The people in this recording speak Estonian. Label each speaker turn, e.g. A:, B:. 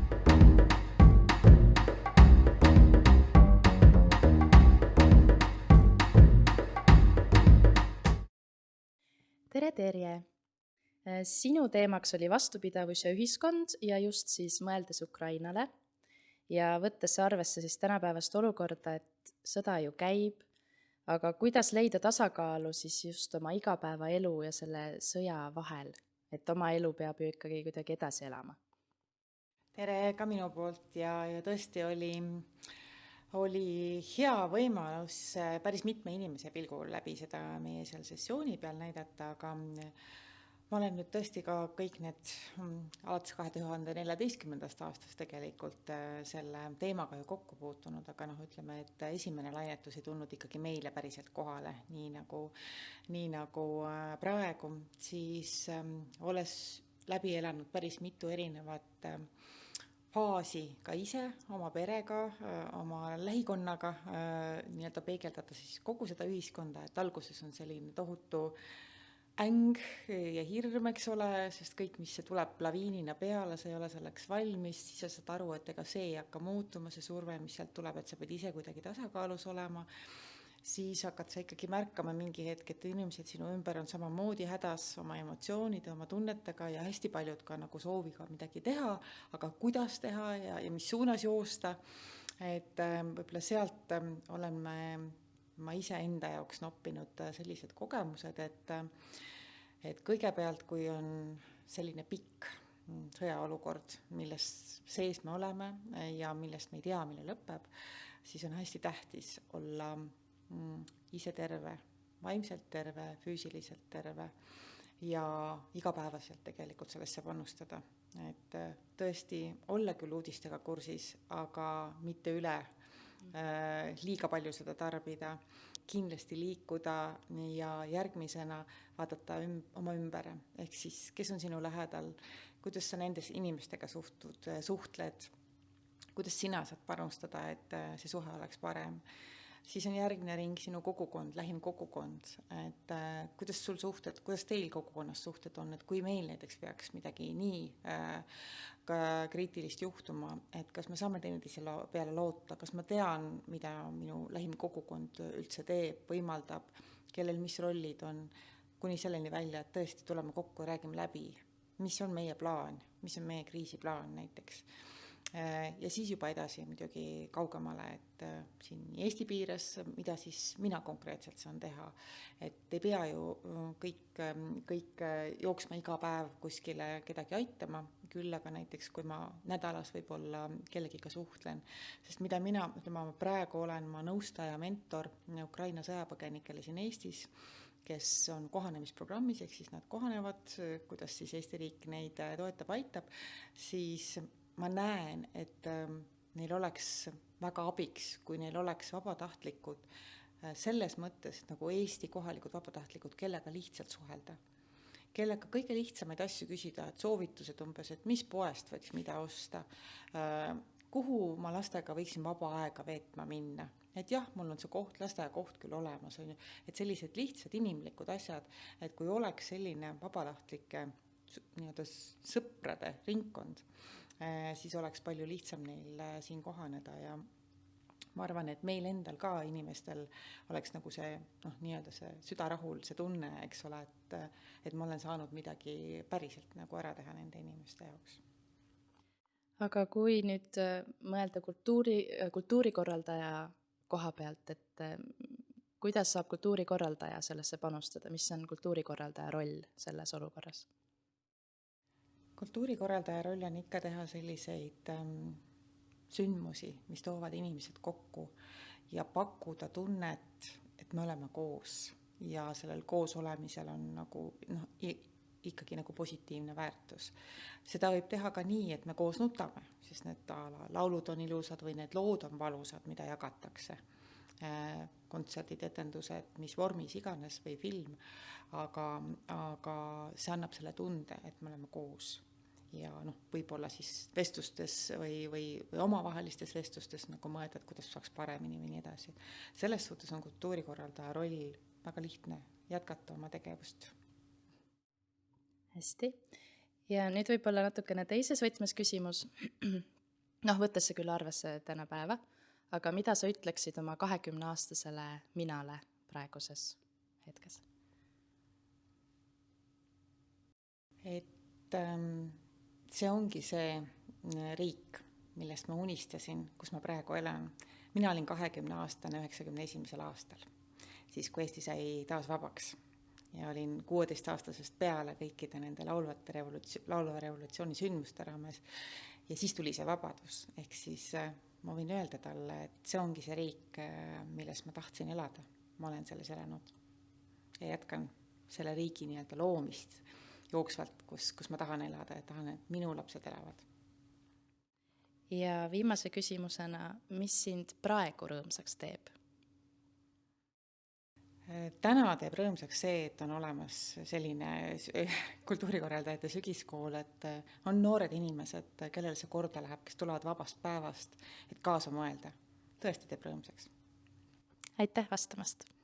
A: Tere, Terje! Sinu teemaks oli vastupidavus ja ühiskond ja just siis mõeldes Ukrainale ja võttes arvesse siis tänapäevast olukorda, et sõda ju käib, aga kuidas leida tasakaalu siis just oma igapäevaelu ja selle sõja vahel, et oma elu peab ju ikkagi kuidagi edasi elama.
B: Tere ka minu poolt ja tõesti oli hea võimalus päris mitme inimese pilgul läbi seda meie seal sessiooni peal näidata, aga ma olen nüüd tõesti ka kõik need alates 2014. aastast tegelikult selle teemaga ju kokku puutunud, aga ütleme, et esimene laietus ei tulnud ikkagi meile päriselt kohale, nii nagu praegu, siis olles läbi elanud päris mitu erinevat faasi ka ise oma perega, oma lähikonnaga, nii-öelda peegeldada siis kogu seda ühiskonda, et alguses on selline tohutu äng ja hirm, eks ole, sest kõik, mis see tuleb laviinina peale, sa ei ole selleks valmis, siis sa saad aru, et ega see ei hakka muutuma, see surve, mis sealt tuleb, et sa pead ise kuidagi tasakaalus olema, siis hakkad sa ikkagi märkama mingi hetk, et inimesed sinu ümber on samamoodi hädas oma emotsioonide, oma tunnetega ja hästi paljud ka nagu sooviga midagi teha, aga kuidas teha ja mis suunas joosta, et võib-olla sealt olen ma ise enda jaoks noppinud sellised kogemused, et kõigepealt, kui on selline pikk sõjaolukord, millest sees me oleme ja millest me ei tea, mille lõpeb, siis on hästi tähtis olla ise terve, vaimselt terve, füüsiliselt terve ja igapäevaselt tegelikult sellesse panustada. Et tõesti olla küll uudistega kursis, aga mitte üle liiga palju seda tarbida, kindlasti liikuda ja järgmisena vaadata oma ümber, ehk siis kes on sinu lähedal, kuidas sa nendes inimestega suhtled, kuidas sina saad panustada, et see suhe oleks parem. Siis on järgmine ring sinu kogukond, lähim kogukond, et kuidas sul suhted, kuidas teil kogukonnas suhted on, et kui meil näiteks peaks midagi nii kriitilist juhtuma, et kas me saame teineteise peale loota, kas ma tean, mida minu lähim kogukond üldse teeb, võimaldab, kellel mis rollid on, kuni selleni välja, et tõesti tuleme kokku ja räägime läbi, mis on meie plaan, mis on meie kriisiplaan näiteks. Ja siis juba edasi muidugi kaugemale, et siin Eesti piires, mida siis mina konkreetselt saan teha, et ei pea ju kõik jooksma iga päev kuskile kedagi aitama, küll aga näiteks kui ma nädalas võib-olla kellegiga suhtlen, sest mida ma praegu olen, ma nõustaja, mentor Ukraina sõjapõgenikele siin Eestis, kes on kohanemisprogrammis, ehk siis nad kohanevad, kuidas siis Eesti riik neid toetab, aitab, siis ma näen, et neil oleks väga abiks, kui neil oleks vabatahtlikud selles mõttes, nagu Eesti kohalikud vabatahtlikud, kellega lihtsalt suhelda. Kellega kõige lihtsamaid asju küsida, et soovitused umbes, et mis poest võiks mida osta, kuhu ma lastega võiksin vaba aega veetma minna. Et jah, mul on see koht, lasteaia koht küll olemas, et sellised lihtsad inimlikud asjad, et kui oleks selline vabatahtlike sõprade ringkond, siis oleks palju lihtsam neil siin kohaneda ja ma arvan, et meil endal ka inimestel oleks nagu see, nii-öelda see südarahul, see tunne, eks ole, et ma olen saanud midagi päriselt nagu ära teha nende inimeste jaoks.
A: Aga kui nüüd mõelda kultuurikorraldaja koha pealt, et kuidas saab kultuurikorraldaja sellesse panustada, mis on kultuurikorraldaja roll selles olukorras?
B: Kultuurikorraldaja roll on ikka teha selliseid sündmusi, mis toovad inimesed kokku ja pakkuda tunnet, et me oleme koos ja sellel koos olemisel on nagu, ikkagi nagu positiivne väärtus. Seda võib teha ka nii, et me koos nutame, sest need laulud on ilusad või need lood on valusad, mida jagatakse. Kontserdid, etendused, mis vormis iganes või film, aga see annab selle tunde, et me oleme koos. Ja võib-olla siis vestlustes või omavahelistes vestlustes nagu mõelda, et kuidas saaks paremini või nii edasi. Selles suhtes on kultuurikorraldaja roll väga lihtne jätkata oma tegevust.
A: Hästi. Ja nüüd võib-olla natukene teises võtmes küsimus. Noh, võttes see küll arvesse tänapäeva, aga mida sa ütleksid oma 20-aastasele minale praeguses hetkes?
B: Et see ongi see riik, millest ma unistasin, kus ma praegu elan. Mina olin 20-aastane 91. aastal, siis kui Eesti sai taas vabaks. Ja olin 16-aastasest peale kõikide nende laulva revolutsiooni sündmuste raames. Ja siis tuli see vabadus. Ehk siis ma võin öelda talle, et see ongi see riik, milles ma tahtsin elada. Ma olen selles elanud. Ja jätkan selle riigi nii-öelda loomist jooksvalt, kus ma tahan elada ja tahan, et minu lapsed elavad.
A: Ja viimase küsimusena, mis sind praegu rõõmsaks teeb?
B: Täna teeb rõõmsaks see, et on olemas selline kultuurikorraldajate sügiskool, et on noored inimesed, kellel see korda läheb, kes tulevad vabast päevast, et kaasa mõelda. Tõesti teeb rõõmsaks.
A: Aitäh vastamast!